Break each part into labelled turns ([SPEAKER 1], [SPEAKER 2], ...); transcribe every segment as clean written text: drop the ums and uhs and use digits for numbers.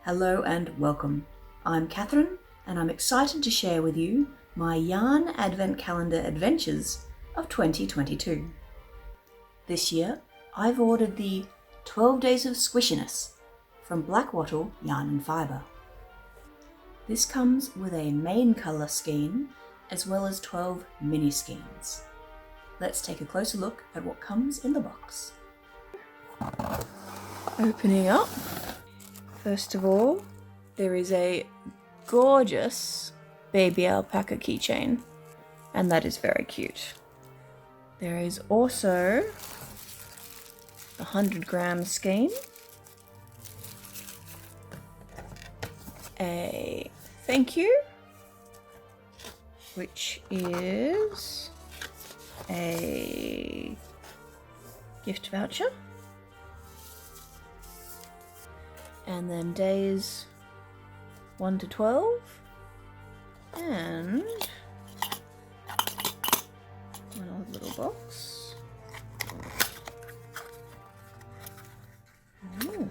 [SPEAKER 1] Hello and welcome. I'm Catherine and I'm excited to share with you my yarn advent calendar adventures of 2022. This year I've ordered the 12 Days of Squishyness from Blackwattle Yarn and Fibre. This comes with a main colour skein as well as 12 mini skeins. Let's take a closer look at what comes in the box. Opening up. First of all, there is a gorgeous baby alpaca keychain, and that is very cute. There is also a 100-gram skein, a thank you, which is a gift voucher, and then days 1 to 12, and one other little box. Ooh.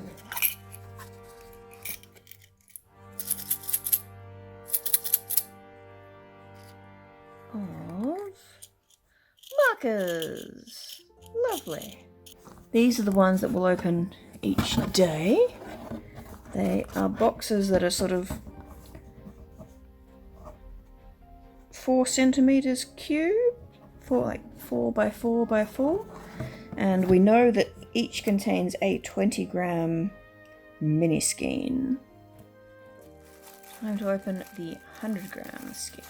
[SPEAKER 1] Of markers. Lovely. These are the ones that will open each day. They are boxes that are sort of 4 centimeters cube, like 4 by 4 by 4, and we know that each contains a 20-gram mini skein. Time to open the 100-gram skein.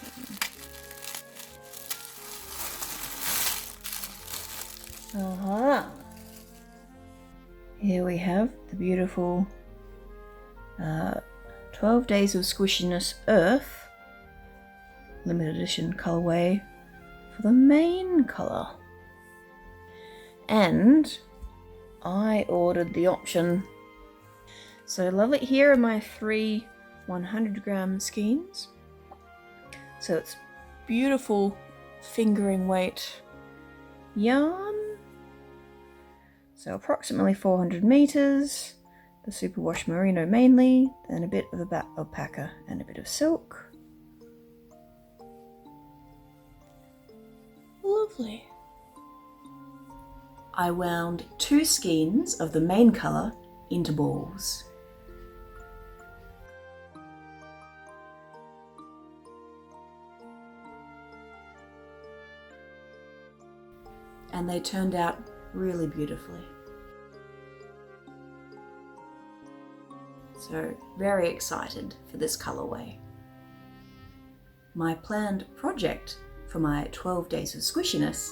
[SPEAKER 1] Here we have the beautiful 12 Days of Squishyness Earth limited edition colorway for the main color. And I ordered the option. So lovely. Here are my 3 100-gram skeins. So it's beautiful fingering weight yarn. So approximately 400 meters. The superwash merino mainly, then a bit of alpaca and a bit of silk. Lovely. I wound 2 skeins of the main colour into balls. And they turned out really beautifully. So very excited for this colourway. My planned project for my 12 Days of Squishyness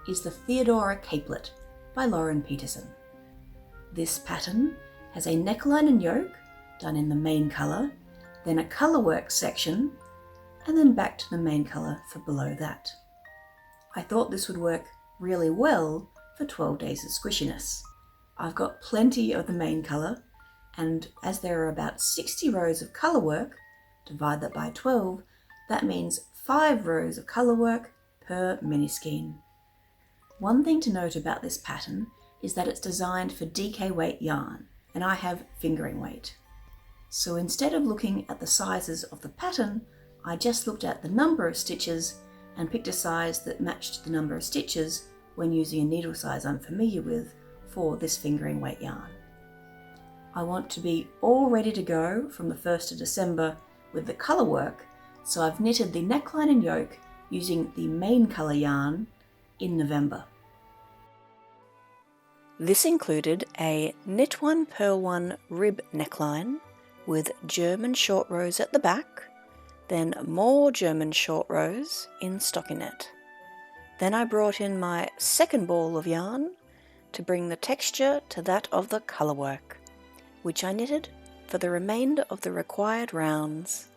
[SPEAKER 1] is the Pheodora Capelet by Peterson. This pattern has a neckline and yoke done in the main colour, then a colourwork section, and then back to the main colour for below that. I thought this would work really well for 12 Days of Squishyness. I've got plenty of the main colour, and as there are about 60 rows of colourwork, divide that by 12, that means 5 rows of colourwork per mini skein. One thing to note about this pattern is that it's designed for DK weight yarn, and I have fingering weight. So instead of looking at the sizes of the pattern, I just looked at the number of stitches and picked a size that matched the number of stitches when using a needle size I'm familiar with for this fingering weight yarn. I want to be all ready to go from the 1st of December with the colour work, so I've knitted the neckline and yoke using the main colour yarn in November. This included a knit 1 purl 1 rib neckline with German short rows at the back, then more German short rows in stockinette. Then I brought in my second ball of yarn to bring the texture to that of the colour work, which I knitted for the remainder of the required rounds.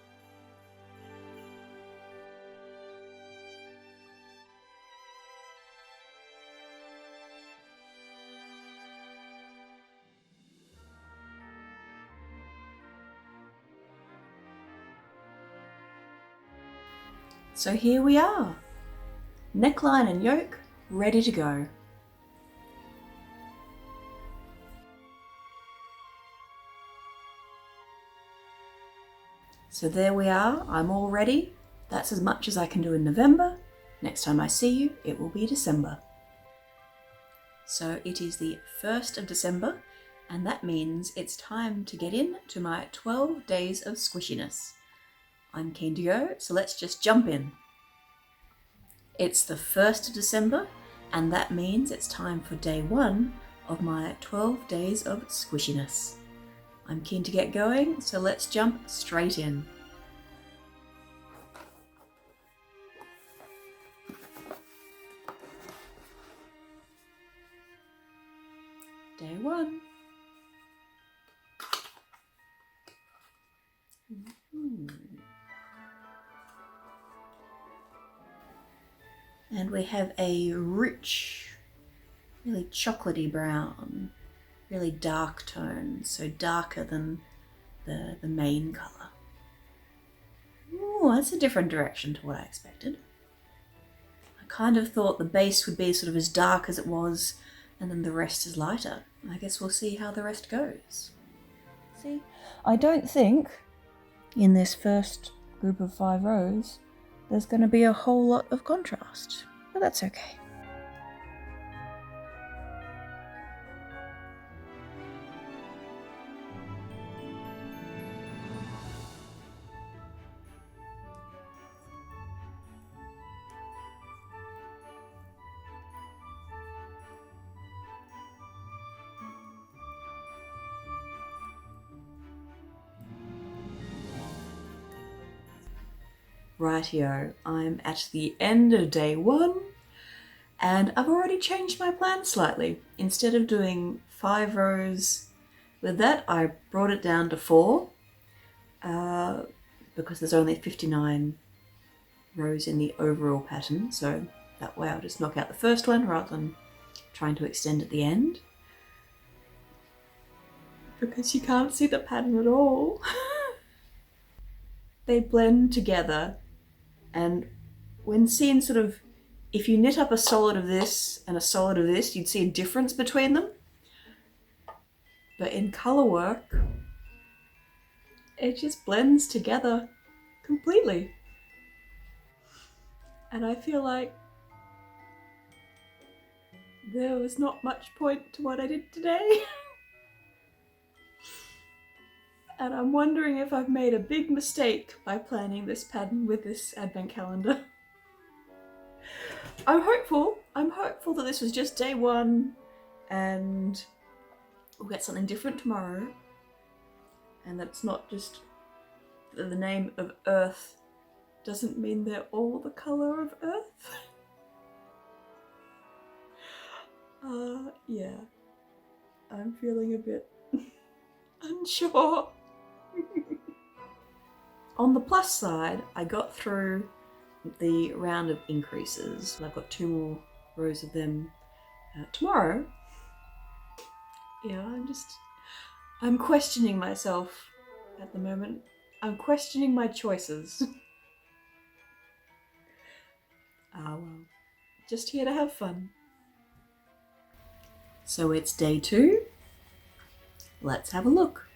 [SPEAKER 1] So here we are, neckline and yoke ready to go. So there we are, I'm all ready. That's as much as I can do in November. Next time I see you, it will be December. So it is the 1st of December, and that means it's time to get into my 12 days of squishiness. I'm keen to go, so let's just jump in. It's the 1st of December, and that means it's time for day 1 of my 12 days of squishiness. I'm keen to get going, so let's jump straight in. Day 1. And we have a rich, really chocolatey brown, really dark tone, so darker than the main colour. Ooh, that's a different direction to what I expected. I kind of thought the base would be sort of as dark as it was, and then the rest is lighter. I guess we'll see how the rest goes. See, I don't think in this first group of 5 rows there's going to be a whole lot of contrast, but that's okay. Rightio, I'm at the end of day 1, and I've already changed my plan slightly. Instead of doing 5 rows with that, I brought it down to 4, because there's only 59 rows in the overall pattern, so that way I'll just knock out the first one rather than trying to extend at the end. Because you can't see the pattern at all. They blend together. And when seeing sort of, if you knit up a solid of this and a solid of this, you'd see a difference between them. But in colour work, it just blends together completely. And I feel like there was not much point to what I did today. And I'm wondering if I've made a big mistake by planning this pattern with this advent calendar. I'm hopeful that this was just day 1 and we'll get something different tomorrow. And that it's not just that the name of Earth doesn't mean they're all the colour of Earth. Yeah. I'm feeling a bit unsure. On the plus side, I got through the round of increases. I've got 2 more rows of them tomorrow. Yeah, I'm questioning myself at the moment. I'm questioning my choices. Ah well, just here to have fun. So it's day 2. Let's have a look.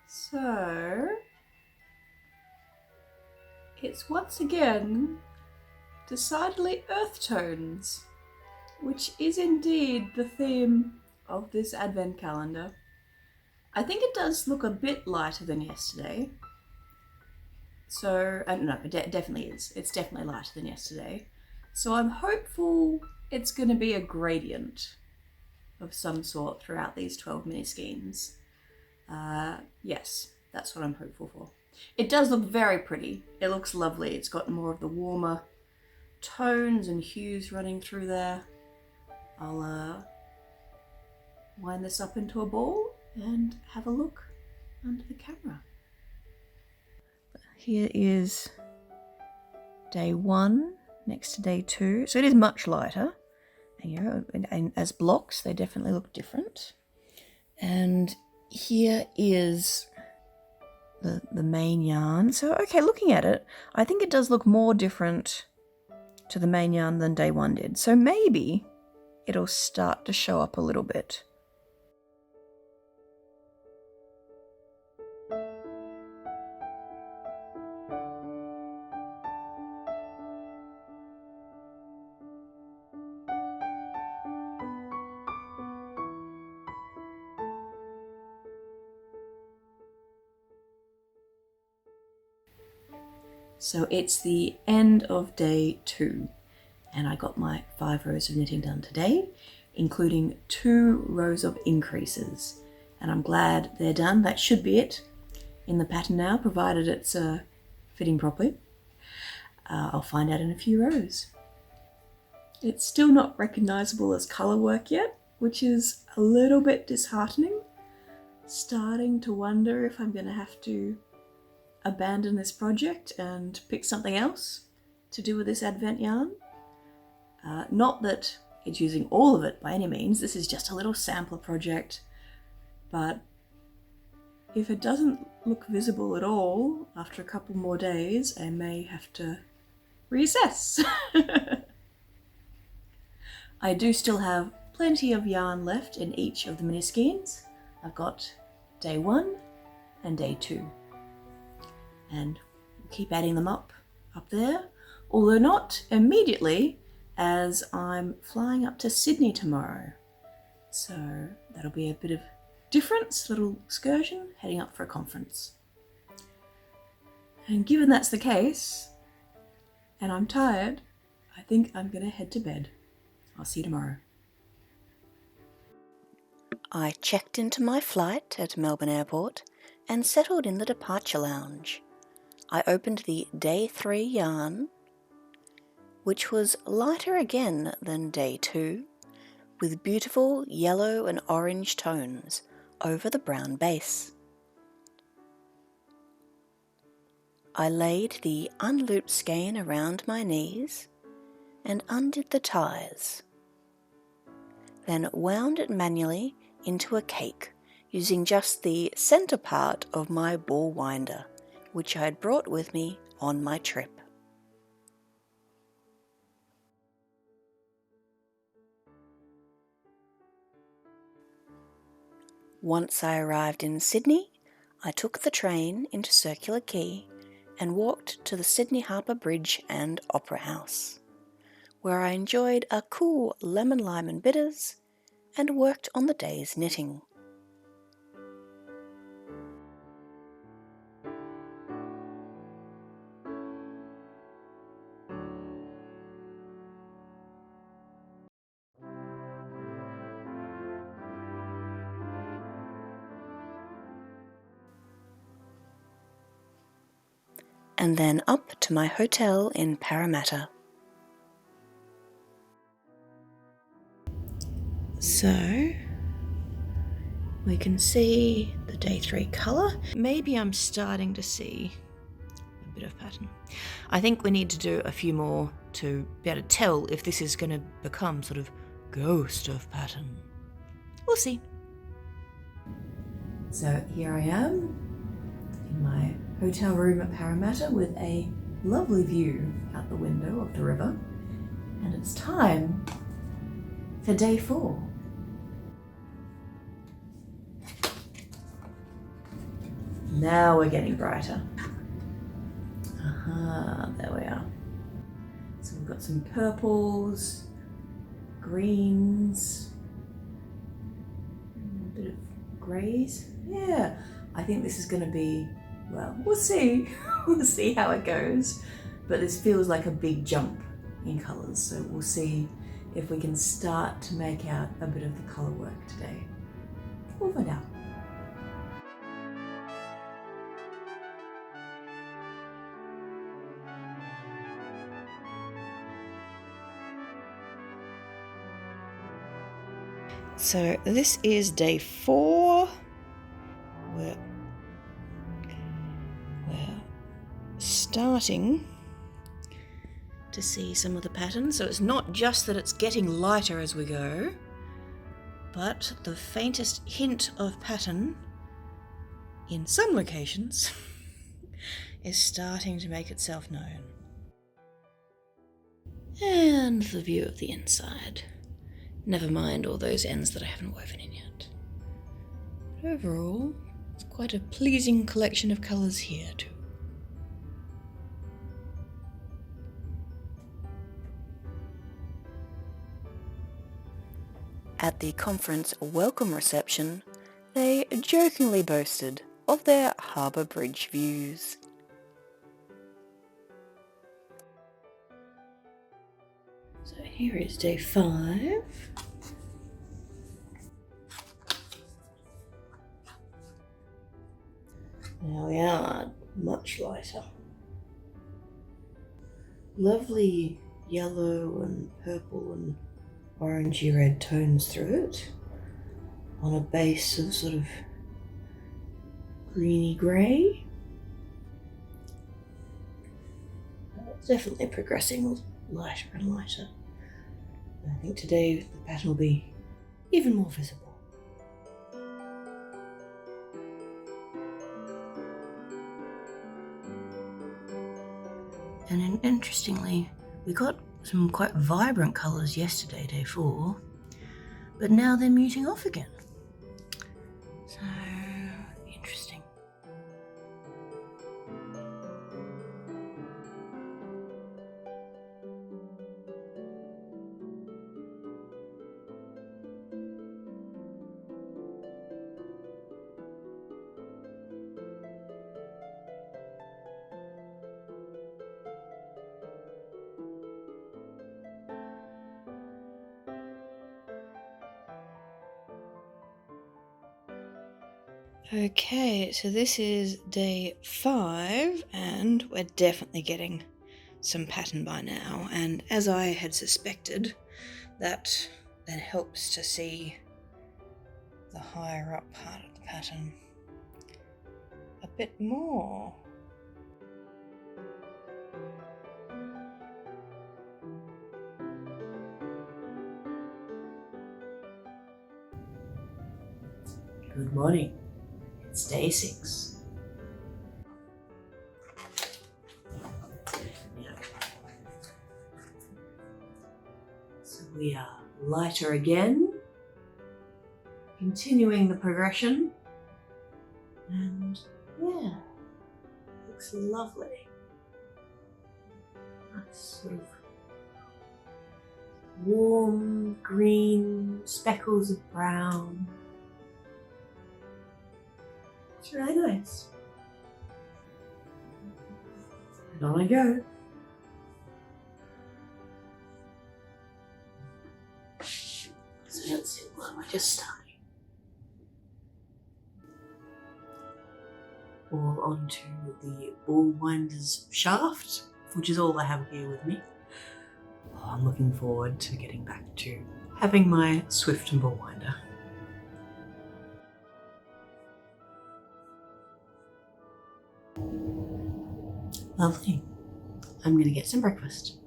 [SPEAKER 1] So it's once again decidedly earth tones, which is indeed the theme of this advent calendar. I think it does look a bit lighter than yesterday. So, no, it definitely is. It's definitely lighter than yesterday. So I'm hopeful it's going to be a gradient of some sort throughout these 12 mini skeins. Yes, that's what I'm hopeful for. It does look very pretty. It looks lovely. It's got more of the warmer tones and hues running through there. I'll wind this up into a ball and have a look under the camera. Here is day 1 next to day 2. So it is much lighter. And, you know, and as blocks, they definitely look different. And here is the main yarn. So, okay, looking at it, I think it does look more different to the main yarn than day 1 did. So maybe it'll start to show up a little bit. So it's the end of day 2, and I got my 5 rows of knitting done today, including 2 rows of increases, and I'm glad they're done. That should be it in the pattern now, provided it's fitting properly. I'll find out in a few rows. It's still not recognisable as colour work yet, which is a little bit disheartening. Starting to wonder if I'm going to have to abandon this project and pick something else to do with this Advent yarn. Not that it's using all of it by any means, this is just a little sampler project, but if it doesn't look visible at all after a couple more days, I may have to reassess. I do still have plenty of yarn left in each of the mini skeins. I've got day 1 and day 2. And keep adding them up there, although not immediately, as I'm flying up to Sydney tomorrow. So that'll be a bit of difference, little excursion, heading up for a conference. And given that's the case, and I'm tired, I think I'm going to head to bed. I'll see you tomorrow. I checked into my flight at Melbourne Airport and settled in the departure lounge. I opened the day 3 yarn, which was lighter again than day 2, with beautiful yellow and orange tones over the brown base. I laid the unlooped skein around my knees and undid the ties, then wound it manually into a cake using just the centre part of my ball winder, which I had brought with me on my trip. Once I arrived in Sydney, I took the train into Circular Quay and walked to the Sydney Harbour Bridge and Opera House, where I enjoyed a cool lemon lime and bitters and worked on the day's knitting. And then up to my hotel in Parramatta. So we can see the day 3 colour. Maybe I'm starting to see a bit of pattern. I think we need to do a few more to be able to tell if this is going to become sort of ghost of pattern. We'll see. So here I am in my hotel room at Parramatta with a lovely view out the window of the river, and it's time for day 4. Now we're getting brighter. There we are. So we've got some purples, greens, a bit of greys. Yeah, I think this is going to be, well, we'll see. We'll see how it goes. But this feels like a big jump in colours, so we'll see if we can start to make out a bit of the colour work today. We'll find out. So this is day 4. We're starting to see some of the patterns. So it's not just that it's getting lighter as we go, but the faintest hint of pattern in some locations is starting to make itself known. And the view of the inside. Never mind all those ends that I haven't woven in yet. But overall, it's quite a pleasing collection of colours here too. At the conference welcome reception, they jokingly boasted of their harbour bridge views. So here is day 5. Now we are much lighter. Lovely yellow and purple and orangey red tones through it, on a base of sort of greeny grey. It's definitely progressing lighter and lighter. I think today the pattern will be even more visible. And interestingly, we got some quite vibrant colours yesterday, day 4, but now they're muting off again. So, interesting. Okay, so this is day 5, and we're definitely getting some pattern by now. And as I had suspected, that helps to see the higher up part of the pattern a bit more. Good morning. It's day 6. So we are lighter again, continuing the progression, and yeah, looks lovely. Nice sort of warm green, speckles of brown. It's really nice. And on I go. So let's see, where am I just starting? All onto the ball winder's shaft, which is all I have here with me. Oh, I'm looking forward to getting back to having my swift and ball winder. Lovely. I'm going to get some breakfast.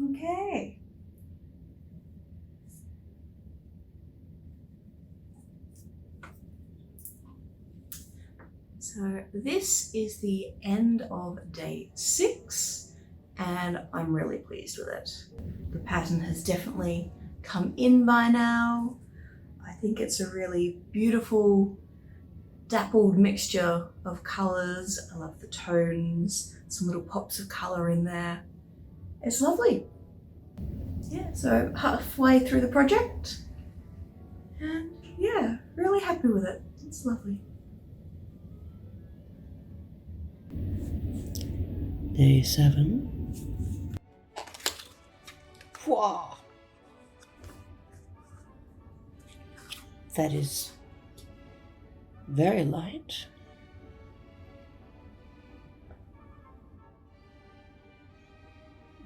[SPEAKER 1] Okay. So this is the end of day 6, and I'm really pleased with it. The pattern has definitely come in by now. I think it's a really beautiful, dappled mixture of colours. I love the tones, some little pops of colour in there. It's lovely. Yeah, so halfway through the project, and yeah, really happy with it. It's lovely. Day 7. Wow. That is very light.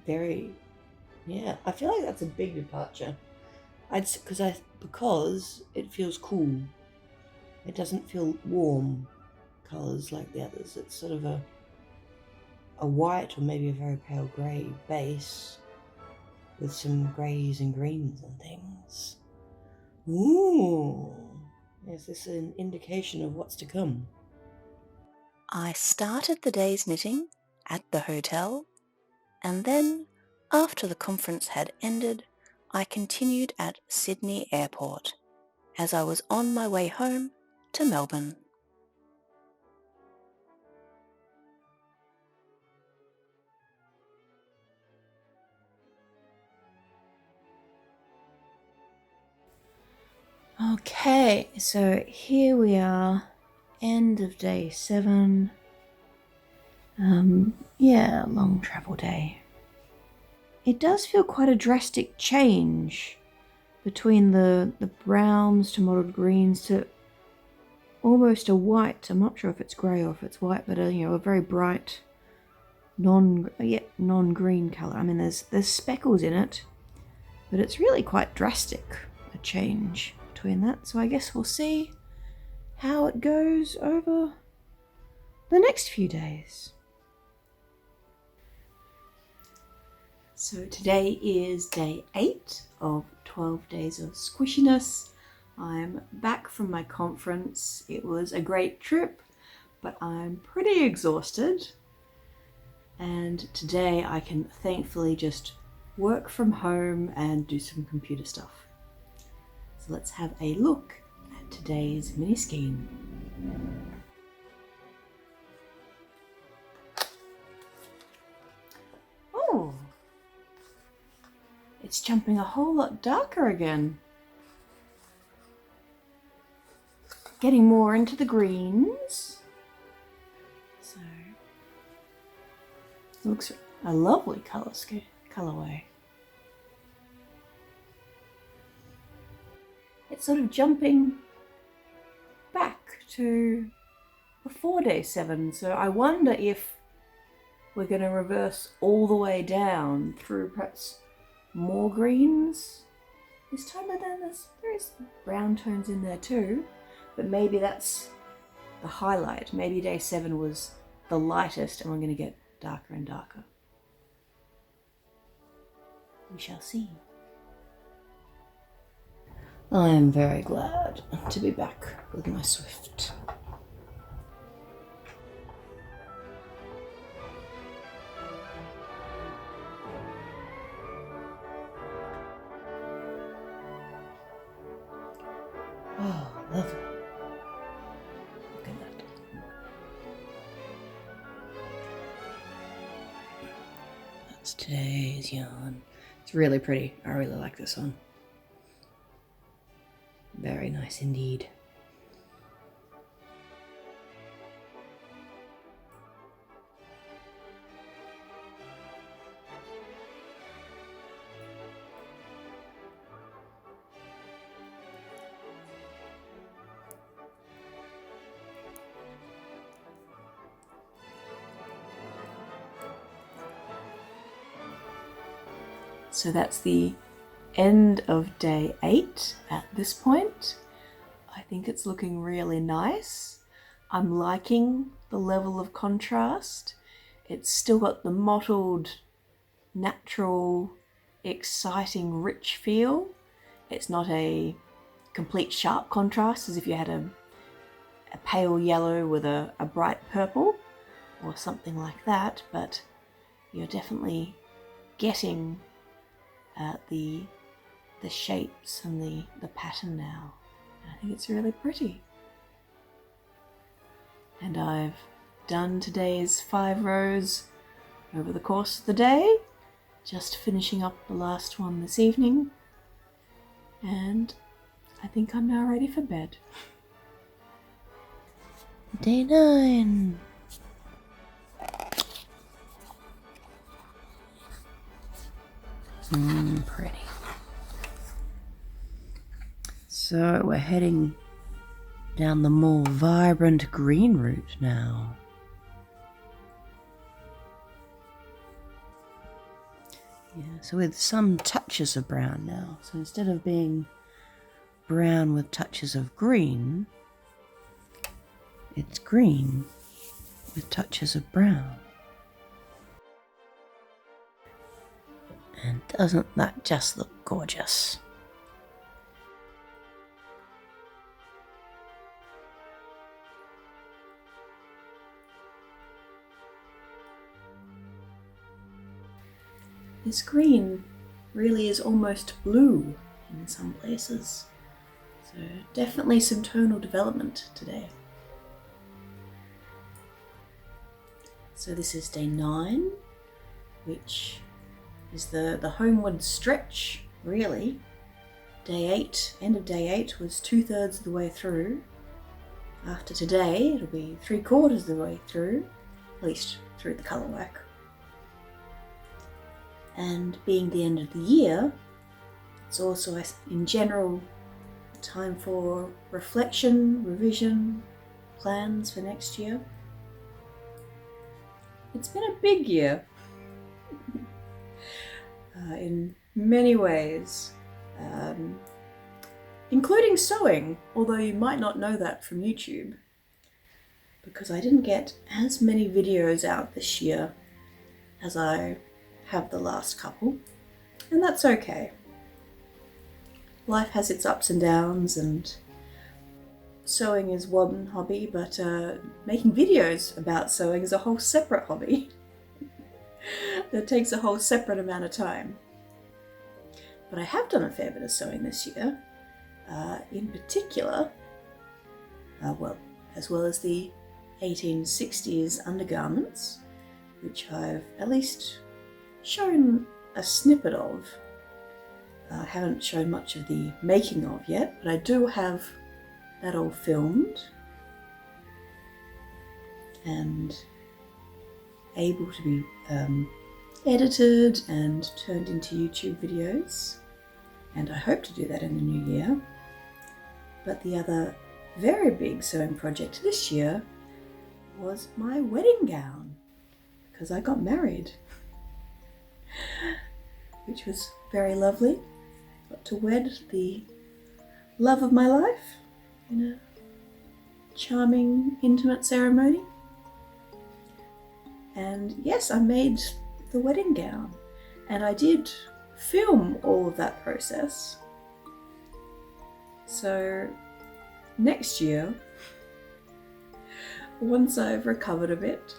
[SPEAKER 1] Very, yeah, I feel like that's a big departure. Because it feels cool. It doesn't feel warm colours like the others. It's sort of a white or maybe a very pale grey base with some greys and greens and things. Ooh, is this an indication of what's to come? I started the day's knitting at the hotel, and then, after the conference had ended, I continued at Sydney Airport as I was on my way home to Melbourne. Okay, so here we are, end of day 7. Yeah, long travel day. It does feel quite a drastic change between the browns to mottled greens to almost a white. I'm not sure if it's grey or if it's white, but a very bright non-green colour. I mean, there's speckles in it, but it's really quite drastic, a change between that. So I guess we'll see how it goes over the next few days. So today is day 8 of 12 Days of Squishyness. I'm back from my conference. It was a great trip, but I'm pretty exhausted. And today I can thankfully just work from home and do some computer stuff. So let's have a look at today's mini skein. Oh, it's jumping a whole lot darker again. Getting more into the greens. So it looks a lovely colorway. It's sort of jumping back to before day 7. So I wonder if we're going to reverse all the way down through perhaps more greens this time, but then there's brown tones in there too. But maybe that's the highlight. Maybe day 7 was the lightest and we're going to get darker and darker. We shall see. I am very glad to be back with my Swift. Oh, lovely. Look at that. That's today's yarn. It's really pretty. I really like this one. Very nice indeed. So that's the end of day 8 at this point. I think it's looking really nice. I'm liking the level of contrast. It's still got the mottled, natural, exciting, rich feel. It's not a complete sharp contrast as if you had a pale yellow with a bright purple or something like that, but you're definitely getting the shapes and the pattern now. I think it's really pretty. And I've done today's 5 rows over the course of the day, just finishing up the last one this evening, and I think I'm now ready for bed. Day 9. Pretty. So we're heading down the more vibrant green route now. Yeah, so with some touches of brown now. So instead of being brown with touches of green, It's green with touches of brown. And doesn't that just look gorgeous? This green really is almost blue in some places, so definitely some tonal development today. So this is day 9, which is the homeward stretch, really. Day 8, end of day 8 was 2/3 of the way through. After today, it'll be 3/4 of the way through, at least through the colour work. And being the end of the year, it's also, in general, time for reflection, revision, plans for next year. It's been a big year in many ways, including sewing, although you might not know that from YouTube, because I didn't get as many videos out this year as I have the last couple, and that's okay. Life has its ups and downs, and sewing is one hobby, but making videos about sewing is a whole separate hobby that takes a whole separate amount of time. But I have done a fair bit of sewing this year, in particular, as well as the 1860s undergarments, which I've at least shown a snippet of. I haven't shown much of the making of yet, but I do have that all filmed and able to be edited and turned into YouTube videos, and I hope to do that in the new year. But the other very big sewing project this year was my wedding gown, because I got married, which was very lovely. Got to wed the love of my life in a charming, intimate ceremony. And yes, I made the wedding gown, and I did film all of that process. So next year, once I've recovered a bit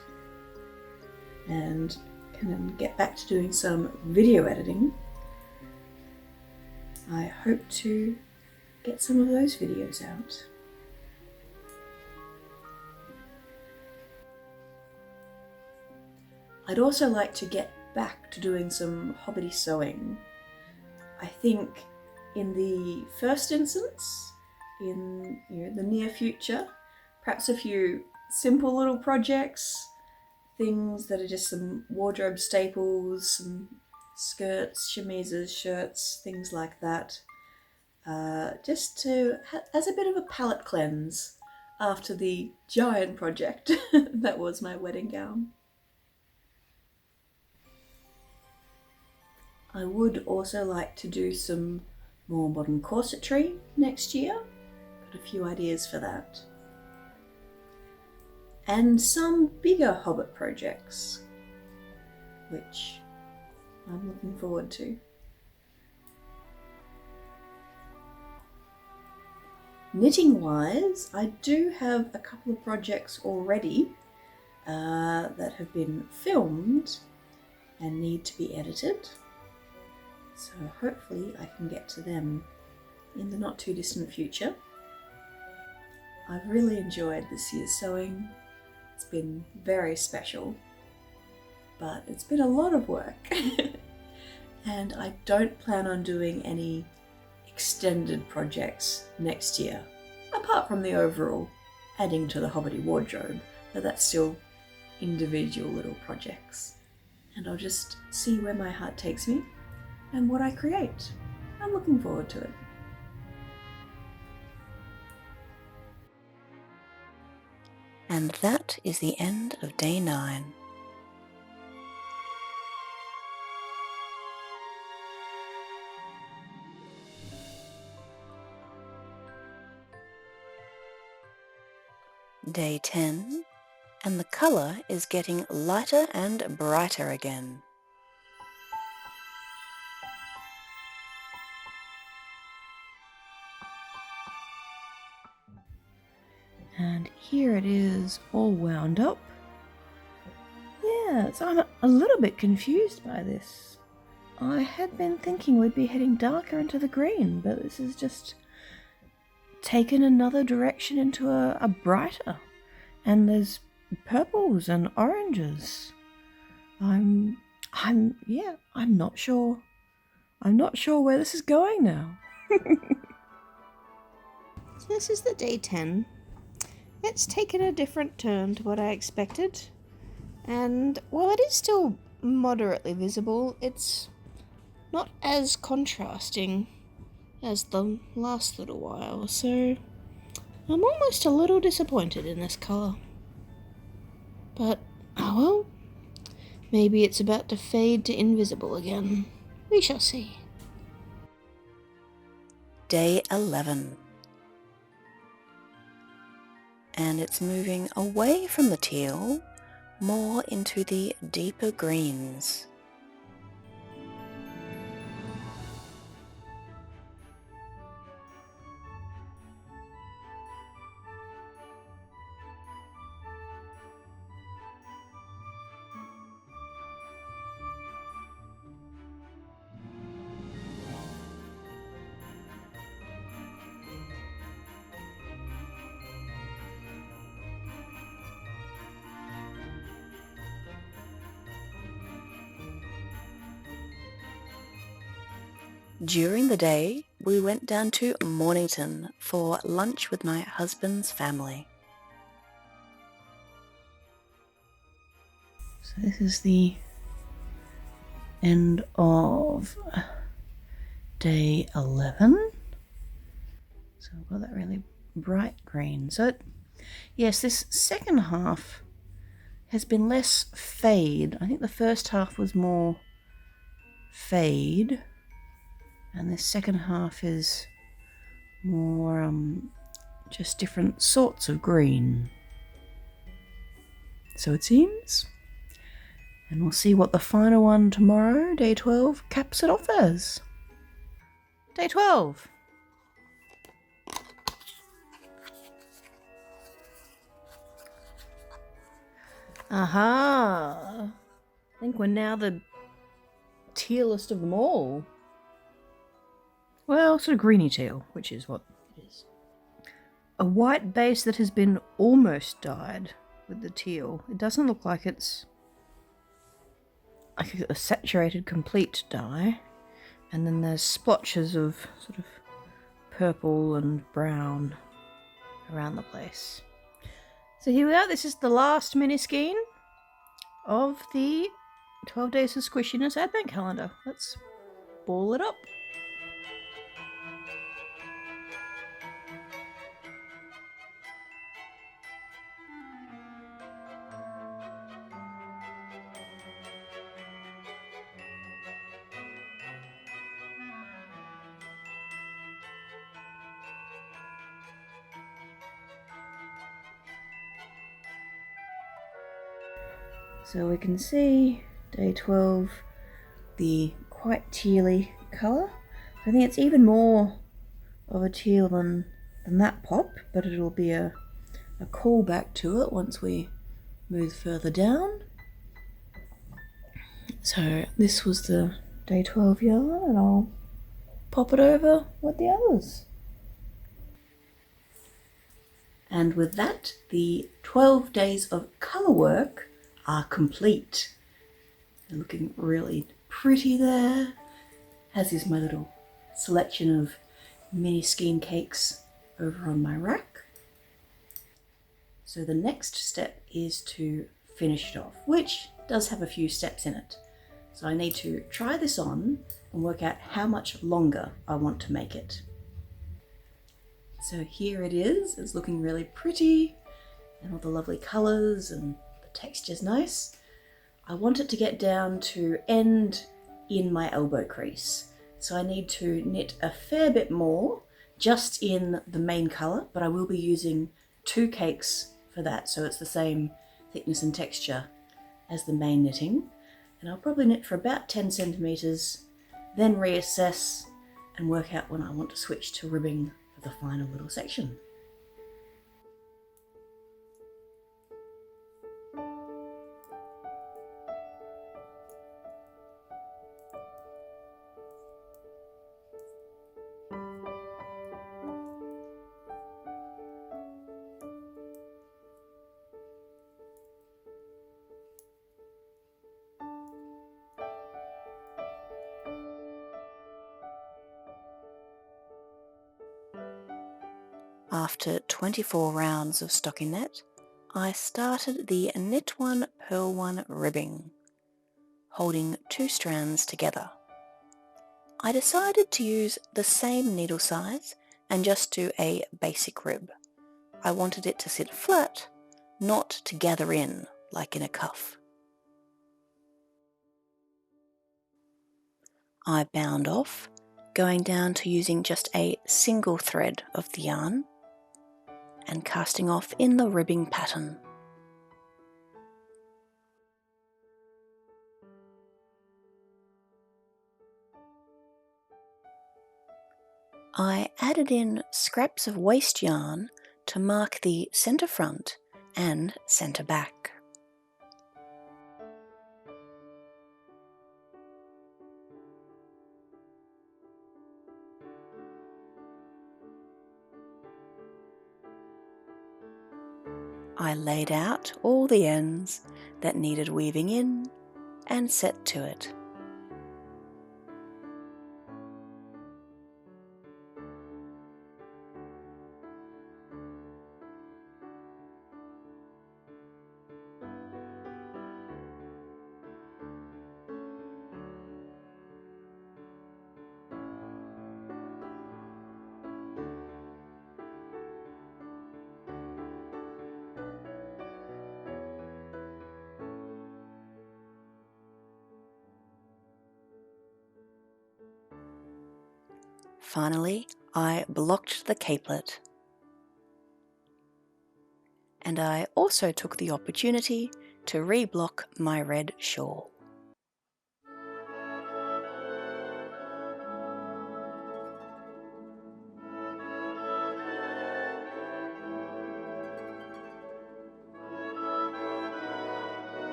[SPEAKER 1] and can get back to doing some video editing, I hope to get some of those videos out. I'd also like to get back to doing some hobby sewing. I think in the first instance, in the near future, perhaps a few simple little projects, things that are just some wardrobe staples, some skirts, chemises, shirts, things like that, just to as a bit of a palette cleanse after the giant project that was my wedding gown. I would also like to do some more modern corsetry next year. Got a few ideas for that. And some bigger Hobbit projects, which I'm looking forward to. Knitting wise, I do have a couple of projects already that have been filmed and need to be edited. So hopefully I can get to them in the not too distant future. I've really enjoyed this year's sewing. It's been very special, but it's been a lot of work. And I don't plan on doing any extended projects next year, apart from the overall adding to the Hobbity wardrobe, but that's still individual little projects. And I'll just see where my heart takes me and what I create. I'm looking forward to it. And that is the end of day 9. day 10, and the colour is getting lighter and brighter again. And here it is all wound up. Yeah, so I'm a little bit confused by this. I had been thinking we'd be heading darker into the green, but this is just taken another direction into a brighter. And there's purples and oranges. I'm not sure. I'm not sure where this is going now. So this is the day 10. It's taken a different turn to what I expected. And while it is still moderately visible, it's not as contrasting as the last little while, so I'm almost a little disappointed in this colour. But, oh well, maybe it's about to fade to invisible again. We shall see. Day 11. And it's moving away from the teal, more into the deeper greens. During the day, we went down to Mornington for lunch with my husband's family. So this is the end of day 11. So we've got that really bright green. So yes, this second half has been less fade. I think the first half was more fade. And the second half is more just different sorts of green. So it seems. And we'll see what the final one tomorrow, day 12, caps it off as. Day 12. Aha! I think we're now the tealest of them all. Well, sort of greeny teal, which is what it is. A white base that has been almost dyed with the teal. It doesn't look like it's like a saturated complete dye. And then there's splotches of sort of purple and brown around the place. So here we are. This is the last mini skein of the 12 Days of Squishyness Advent Calendar. Let's ball it up. So we can see day 12, the quite tealy colour. I think it's even more of a teal than that pop, but it'll be a callback to it once we move further down. So this was the day 12 yarn, and I'll pop it over with the others. And with that, the 12 days of colour work are complete. They're looking really pretty there, as is my little selection of mini skein cakes over on my rack. So the next step is to finish it off, which does have a few steps in it. So I need to try this on and work out how much longer I want to make it. So here it is. It's looking really pretty and all the lovely colours and the texture's nice. I want it to get down to end in my elbow crease. So I need to knit a fair bit more just in the main colour, but I will be using 2 cakes for that, so it's the same thickness and texture as the main knitting. And I'll probably knit for about 10 centimeters, then reassess and work out when I want to switch to ribbing for the final little section. After 24 rounds of stockinette, I started the knit one, purl one ribbing, holding 2 strands together. I decided to use the same needle size and just do a basic rib. I wanted it to sit flat, not to gather in like in a cuff. I bound off, going down to using just a single thread of the yarn and casting off in the ribbing pattern. I added in scraps of waste yarn to mark the centre front and centre back. I laid out all the ends that needed weaving in and set to it. Finally, I blocked the capelet, and I also took the opportunity to reblock my red shawl.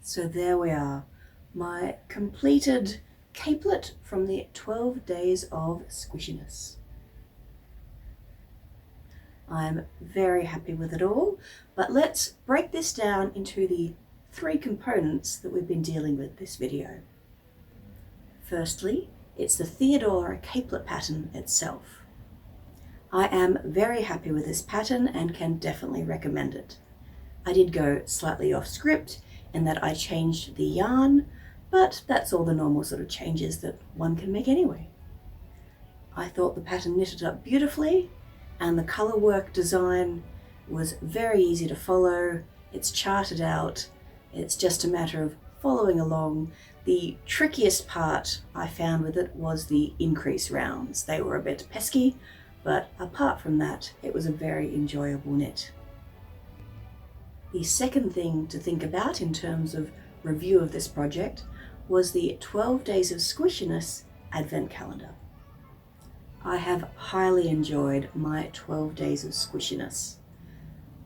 [SPEAKER 1] So there we are, my completed capelet from the 12 Days of Squishyness. I'm very happy with it all, but let's break this down into the 3 components that we've been dealing with this video. Firstly, it's the Pheodora Capelet pattern itself. I am very happy with this pattern and can definitely recommend it. I did go slightly off script in that I changed the yarn, but that's all the normal sort of changes that one can make anyway. I thought the pattern knitted up beautifully, and the colour work design was very easy to follow. It's charted out, it's just a matter of following along. The trickiest part I found with it was the increase rounds. They were a bit pesky, but apart from that, it was a very enjoyable knit. The second thing to think about in terms of review of this project was the 12 Days of Squishyness Advent Calendar. I have highly enjoyed my 12 Days of Squishyness.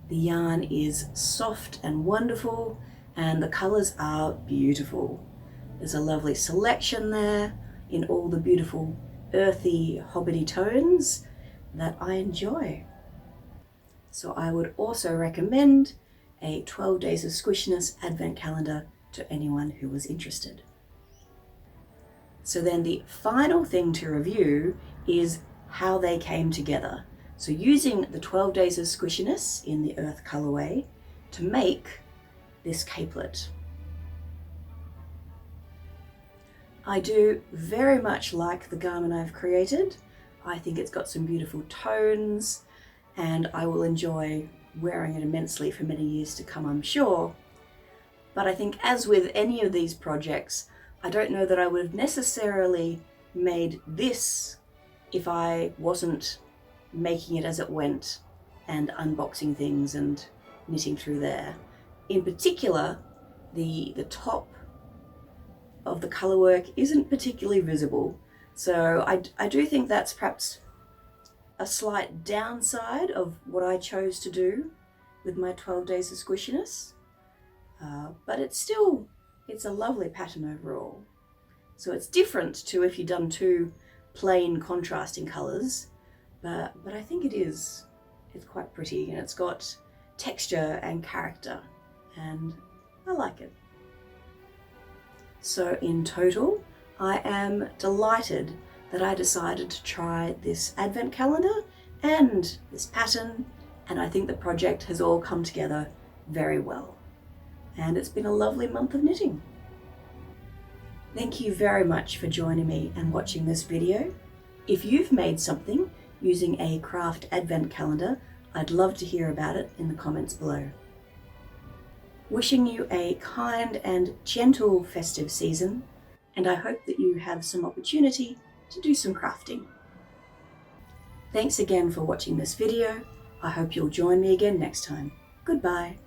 [SPEAKER 1] The yarn is soft and wonderful, and the colours are beautiful. There's a lovely selection there in all the beautiful earthy hobbity tones that I enjoy. So I would also recommend a 12 Days of Squishyness advent calendar to anyone who was interested. So then the final thing to review is how they came together. So using the 12 Days of Squishyness in the Earth colorway to make this capelet. I do very much like the garment I've created. I think it's got some beautiful tones and I will enjoy wearing it immensely for many years to come, I'm sure. But I think as with any of these projects, I don't know that I would have necessarily made this if I wasn't making it as it went and unboxing things and knitting through there. In particular, the top of the colourwork isn't particularly visible. So I do think that's perhaps a slight downside of what I chose to do with my 12 Days of Squishyness. But it's a lovely pattern overall. So it's different to if you've done two plain contrasting colours, but I think it's quite pretty and it's got texture and character and I like it. So in total, I am delighted that I decided to try this advent calendar and this pattern, and I think the project has all come together very well. And it's been a lovely month of knitting. Thank you very much for joining me and watching this video. If you've made something using a craft advent calendar, I'd love to hear about it in the comments below. Wishing you a kind and gentle festive season, and I hope that you have some opportunity to do some crafting. Thanks again for watching this video. I hope you'll join me again next time. Goodbye.